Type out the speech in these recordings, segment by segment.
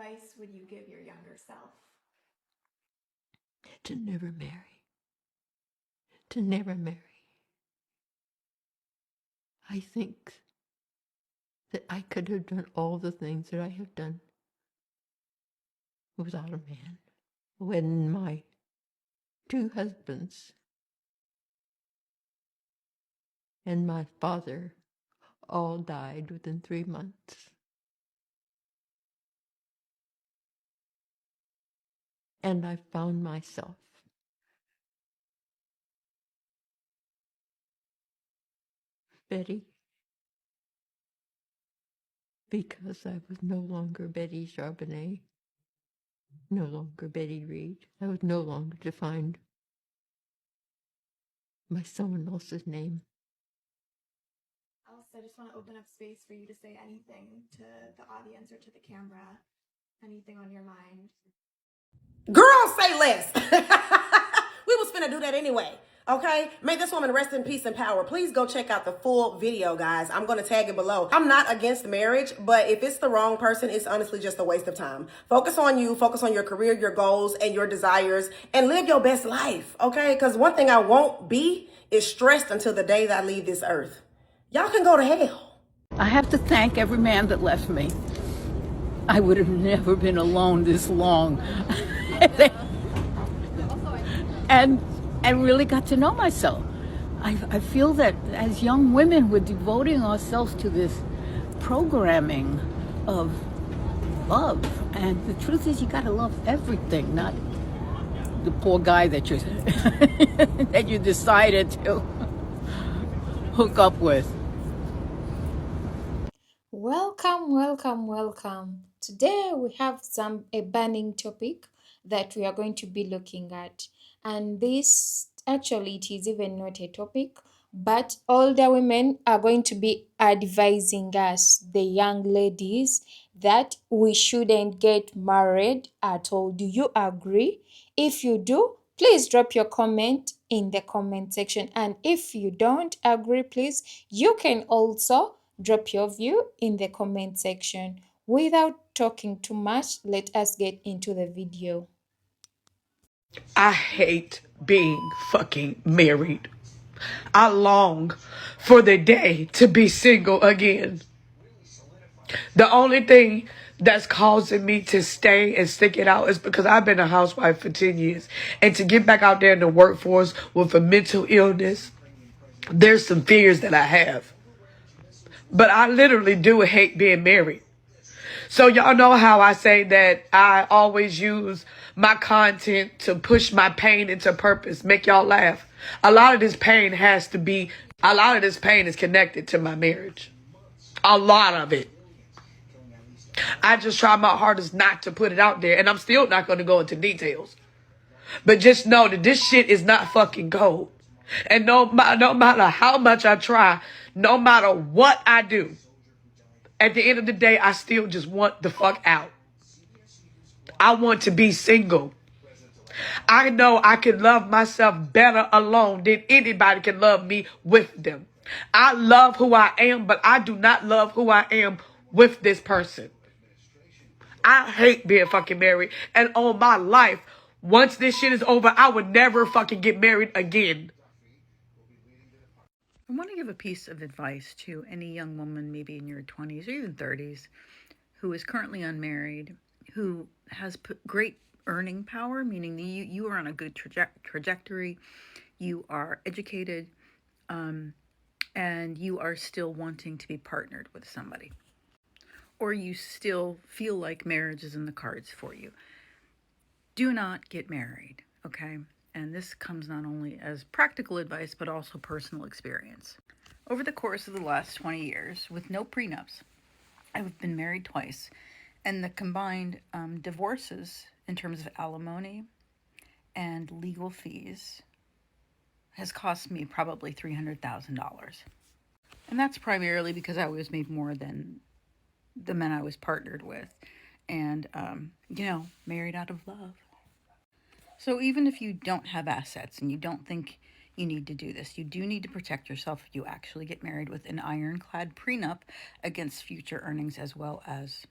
advice would you give your younger self? To never marry. To never marry. I think that I could have done all the things that I have done without a man. When my 2 husbands and my father all died within 3 months. And I found myself Betty, because I was no longer Betty Charbonnet, no longer Betty Reed. I was no longer defined by someone else's name. Also, I just want to open up space for you to say anything to the audience or to the camera, anything on your mind. Girl, say less. We was finna do that anyway. Okay? May this woman rest in peace and power. Please go check out the full video, guys. I'm going to tag it below. I'm not against marriage, but if it's the wrong person, it's honestly just a waste of time. Focus on you, focus on your career, your goals, and your desires, and live your best life, okay? Because one thing I won't be is stressed until the day that I leave this earth. Y'all can go to hell. I have to thank every man that left me. I would have never been alone this long. and really got to know myself. I feel that as young women, we're devoting ourselves to this programming of love. And the truth is, you got to love everything, not the poor guy that you that you decided to hook up with. Welcome. Today we have a burning topic that we are going to be looking at. And this actually it is even not a topic, but older women are going to be advising us, the young ladies, that we shouldn't get married at all. Do you agree? If you do, please drop your comment in the comment section. And if you don't agree, please, you can also drop your view in the comment section. Without talking too much, let us get into the video. I hate being fucking married. I long for the day to be single again. The only thing that's causing me to stay and stick it out is because I've been a housewife for 10 years. And to get back out there in the workforce with a mental illness, there's some fears that I have. But I literally do hate being married. So y'all know how I say that I always use my content to push my pain into purpose, make y'all laugh. A lot of this pain is connected to my marriage. A lot of it. I just try my hardest not to put it out there, and I'm still not going to go into details. But just know that this shit is not fucking gold. And no matter how much I try, no matter what I do, at the end of the day, I still just want the fuck out. I want to be single. I know I can love myself better alone than anybody can love me with them. I love who I am, but I do not love who I am with this person. I hate being fucking married. And on my life, once this shit is over, I would never fucking get married again. I want to give a piece of advice to any young woman, maybe in your 20s or even 30s, who is currently unmarried, who has great earning power, meaning you are on a good trajectory, you are educated, and you are still wanting to be partnered with somebody. Or you still feel like marriage is in the cards for you. Do not get married, okay? And this comes not only as practical advice, but also personal experience. Over the course of the last 20 years, with no prenups, I've been married twice, and the combined divorces in terms of alimony and legal fees has cost me probably $300,000. And that's primarily because I always made more than the men I was partnered with, and, married out of love. So even if you don't have assets and you don't think you need to do this, you do need to protect yourself if you actually get married with an ironclad prenup against future earnings as well as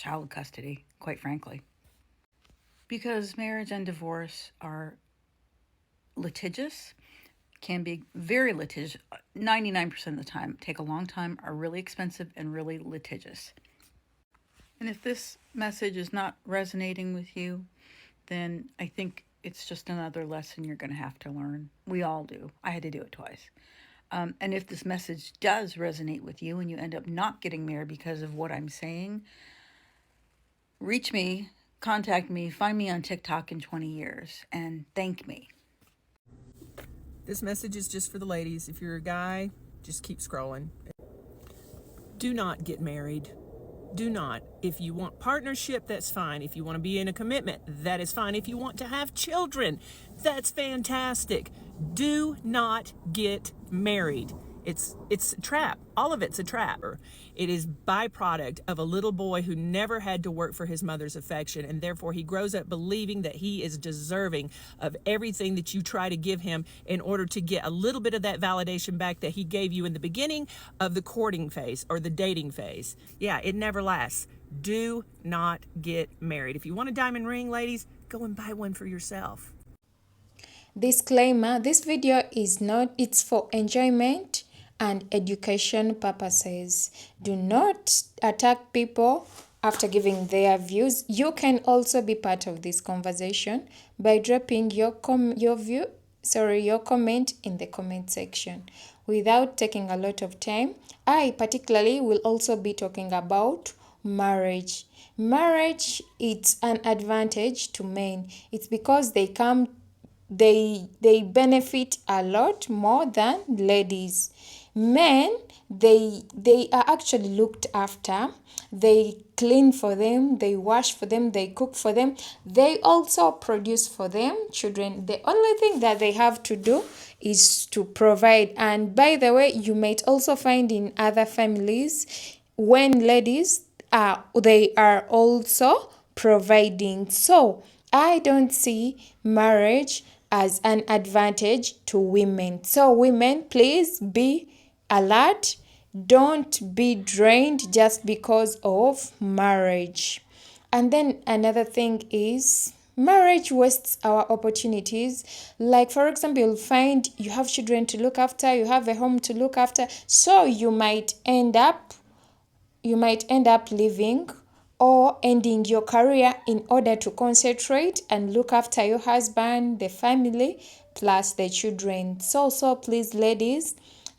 child custody, quite frankly. Because marriage and divorce are litigious, can be very litigious, 99% of the time, take a long time, are really expensive and really litigious. And if this message is not resonating with you, then I think it's just another lesson you're going to have to learn. We all do. I had to do it twice. And if this message does resonate with you and you end up not getting married because of what I'm saying, reach me, contact me, find me on TikTok in 20 years, and thank me. This message is just for the ladies. If you're a guy, just keep scrolling. Do not get married. Do not. If you want partnership, that's fine. If you want to be in a commitment, that is fine. If you want to have children, that's fantastic. Do not get married. It's a trap. All of it's a trap. It is byproduct of a little boy who never had to work for his mother's affection, and therefore he grows up believing that he is deserving of everything that you try to give him in order to get a little bit of that validation back that he gave you in the beginning of the courting phase or the dating phase. Yeah, it never lasts. Do not get married. If you want a diamond ring, ladies, go and buy one for yourself. Disclaimer, this video is not, it's for enjoyment and education purposes. Do not attack people after giving their views. You can also be part of this conversation by dropping your comment in the comment section. Without taking a lot of time, I particularly will also be talking about marriage. Marriage, it's an advantage to men. It's because they benefit a lot more than ladies. Men, they are actually looked after. They clean for them, they wash for them, they cook for them. They also produce for them children. The only thing that they have to do is to provide. And by the way, you might also find in other families when ladies they are also providing. So I don't see marriage as an advantage to women. So women, please be alert. Don't be drained just because of marriage. And then another thing is marriage wastes our opportunities. Like, for example, you'll find you have children to look after, you have a home to look after, so you might end up leaving or ending your career in order to concentrate and look after your husband, the family, plus the children. So please, ladies,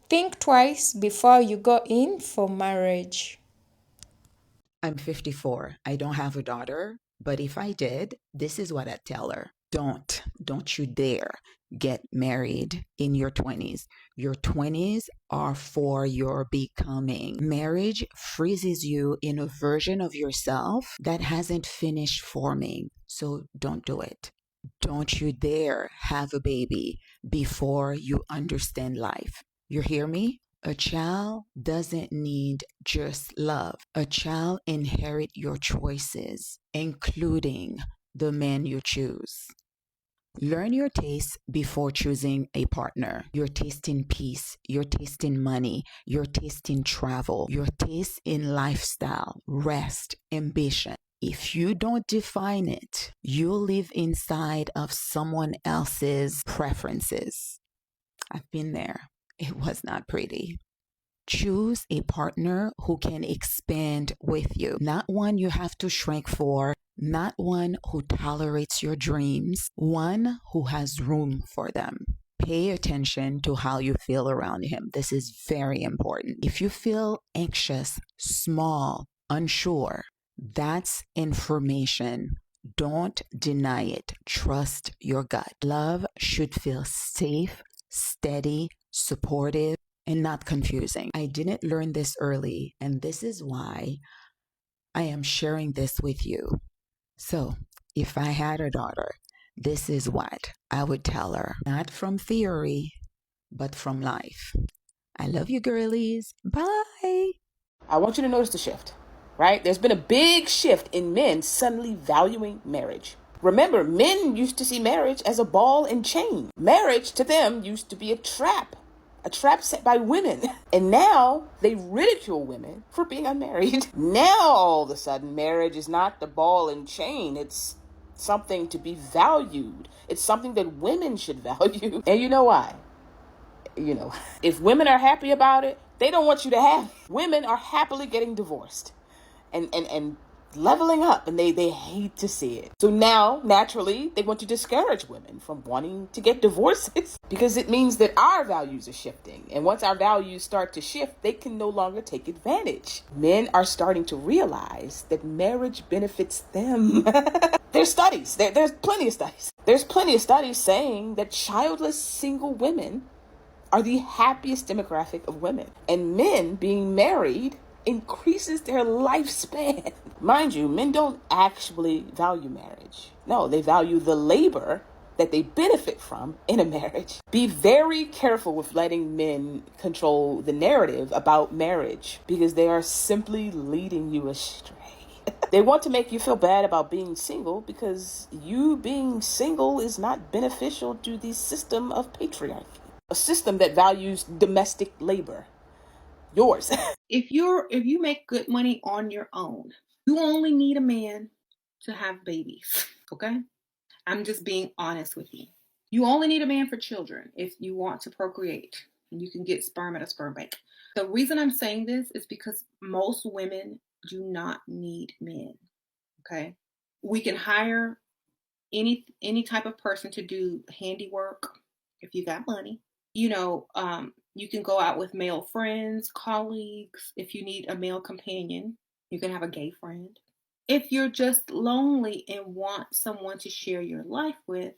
think twice before you go in for marriage. I'm 54. I don't have a daughter, but if I did, this is what I'd tell her. Don't you dare get married in your 20s. Your 20s are for your becoming. Marriage freezes you in a version of yourself that hasn't finished forming. So don't do it. Don't you dare have a baby before you understand life. You hear me? A child doesn't need just love. A child inherits your choices, including the man you choose. Learn your taste before choosing a partner. Your taste in peace, your taste in money, your taste in travel, your taste in lifestyle, rest, ambition. If you don't define it, you'll live inside of someone else's preferences. I've been there. It was not pretty. Choose a partner who can expand with you, not one you have to shrink for, not one who tolerates your dreams, one who has room for them. Pay attention to how you feel around him. This is very important. If you feel anxious, small, unsure, that's information. Don't deny it. Trust your gut. Love should feel safe, steady, supportive, and not confusing. I didn't learn this early, and this is why I am sharing this with you. So, if I had a daughter, this is what I would tell her. Not from theory, but from life. I love you, girlies. Bye. I want you to notice the shift, right? There's been a big shift in men suddenly valuing marriage. Remember, men used to see marriage as a ball and chain. Marriage to them used to be a trap. a trap set by women. And now they ridicule women for being unmarried. Now all of a sudden, marriage is not the ball and chain. It's something to be valued. It's something that women should value. And you know why? If women are happy about it, they don't want you to have it. Women are happily getting divorced and leveling up, and they hate to see it. So now, naturally, they want to discourage women from wanting to get divorces because it means that our values are shifting. And once our values start to shift, they can no longer take advantage. Men are starting to realize that marriage benefits them. There's studies. There's plenty of studies. There's plenty of studies saying that childless single women are the happiest demographic of women. And men being married increases their lifespan. Mind you, men don't actually value marriage. No, they value the labor that they benefit from in a marriage. Be very careful with letting men control the narrative about marriage because they are simply leading you astray. They want to make you feel bad about being single because you being single is not beneficial to the system of patriarchy, a system that values domestic labor. Yours. If you make good money on your own, you only need a man to have babies. Okay? I'm just being honest with you. You only need a man for children if you want to procreate. And you can get sperm at a sperm bank. The reason I'm saying this is because most women do not need men. Okay? We can hire any type of person to do handiwork if you got money. You can go out with male friends, colleagues. If you need a male companion, you can have a gay friend. If you're just lonely and want someone to share your life with,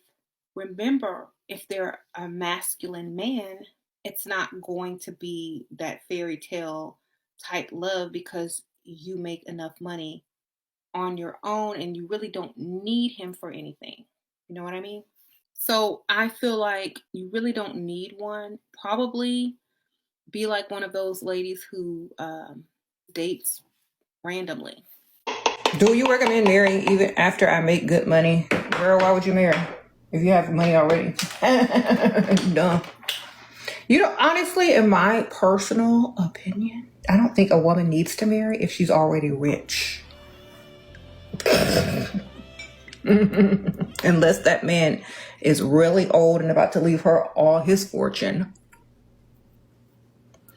remember, if they're a masculine man, it's not going to be that fairy tale type love because you make enough money on your own and you really don't need him for anything. You know what I mean? So I feel like you really don't need one. Probably be like one of those ladies who dates randomly. Do you recommend marrying even after I make good money? Girl, why would you marry if you have money already? Dumb. Honestly, in my personal opinion, I don't think a woman needs to marry if she's already rich. Unless that man is really old and about to leave her all his fortune.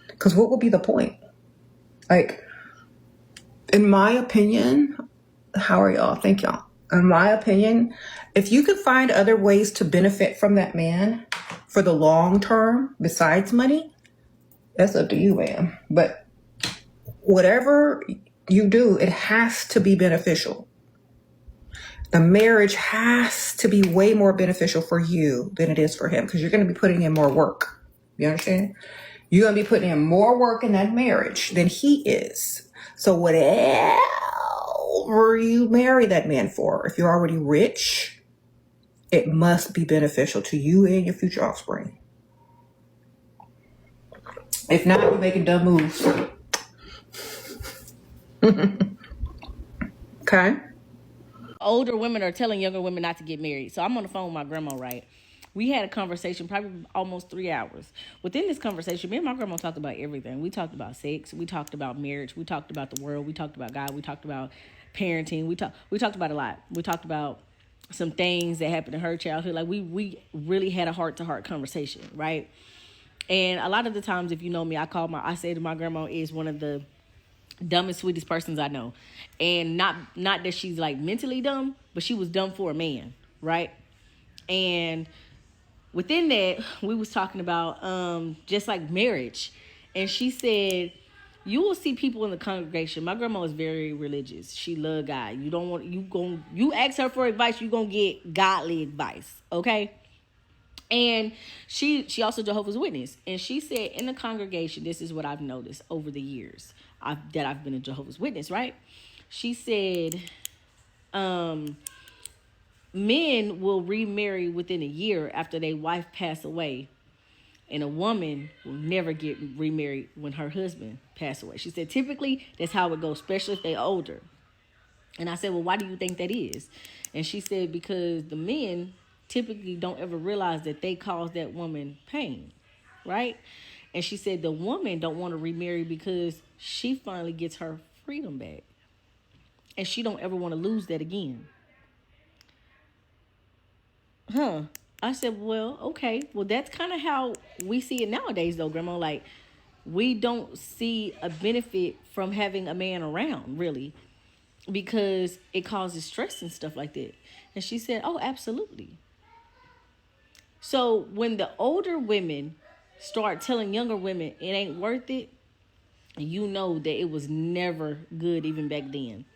Because what would be the point? Like, in my opinion, how are y'all? Thank y'all. In my opinion, if you could find other ways to benefit from that man for the long term besides money, that's up to you, ma'am. But whatever you do, it has to be beneficial. The marriage has to be way more beneficial for you than it is for him because you're going to be putting in more work. You understand? You're going to be putting in more work in that marriage than he is. So whatever you marry that man for, if you're already rich, it must be beneficial to you and your future offspring. If not, you're making dumb moves. Okay? Older women are telling younger women not to get married. So I'm on the phone with my grandma, right? We had a conversation, probably almost 3 hours. Within this conversation, me and my grandma talked about everything. We talked about sex. We talked about marriage. We talked about the world. We talked about God. We talked about parenting. We talked about a lot. We talked about some things that happened in her childhood. Like we really had a heart-to-heart conversation, right? And a lot of the times, if you know me, I say to my grandma is one of the dumbest, sweetest persons I know. And not that she's like mentally dumb, but she was dumb for a man, right? And within that, we was talking about just like marriage. And she said, you will see people in the congregation. My grandma is very religious. She love God. You ask her for advice, you gonna get godly advice, okay? And she also Jehovah's Witness. And she said in the congregation, this is what I've noticed over the years that I've been a Jehovah's Witness, right? She said men will remarry within a year after their wife pass away. And a woman will never get remarried when her husband passed away. She said typically that's how it goes, especially if they're older. And I said, well, why do you think that is? And she said, because the men typically don't ever realize that they caused that woman pain, right? And she said the woman don't want to remarry because she finally gets her freedom back. And she don't ever want to lose that again. Huh. I said, well, okay. Well, that's kind of how we see it nowadays, though, Grandma. Like, we don't see a benefit from having a man around, really, because it causes stress and stuff like that. And she said, oh, absolutely. So when the older women start telling younger women it ain't worth it, you know that it was never good even back then.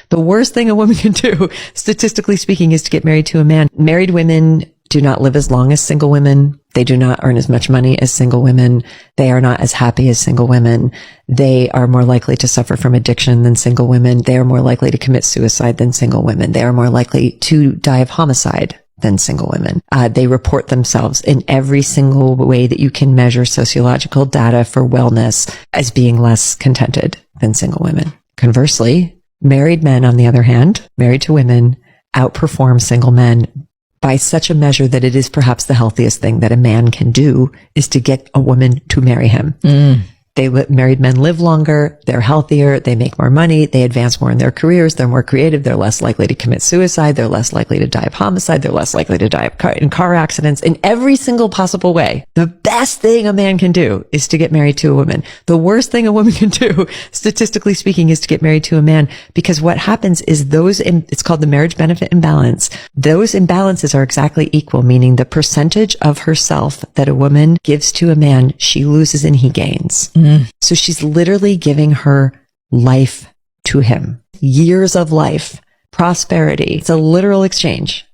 The worst thing a woman can do, statistically speaking, is to get married to a man. Married women do not live as long as single women. They do not earn as much money as single women. They are not as happy as single women. They are more likely to suffer from addiction than single women. They are more likely to commit suicide than single women. They are more likely to die of homicide than single women. They report themselves in every single way that you can measure sociological data for wellness as being less contented than single women. Conversely, married men, on the other hand, married to women, outperform single men by such a measure that it is perhaps the healthiest thing that a man can do is to get a woman to marry him. Married men live longer, they're healthier, they make more money, they advance more in their careers, they're more creative, they're less likely to commit suicide, they're less likely to die of homicide, they're less likely to die in car accidents, in every single possible way. The best thing a man can do is to get married to a woman. The worst thing a woman can do, statistically speaking, is to get married to a man, because what happens is it's called the marriage benefit imbalance. Those imbalances are exactly equal, meaning the percentage of herself that a woman gives to a man, she loses and he gains. So she's literally giving her life to him. Years of life, prosperity. It's a literal exchange.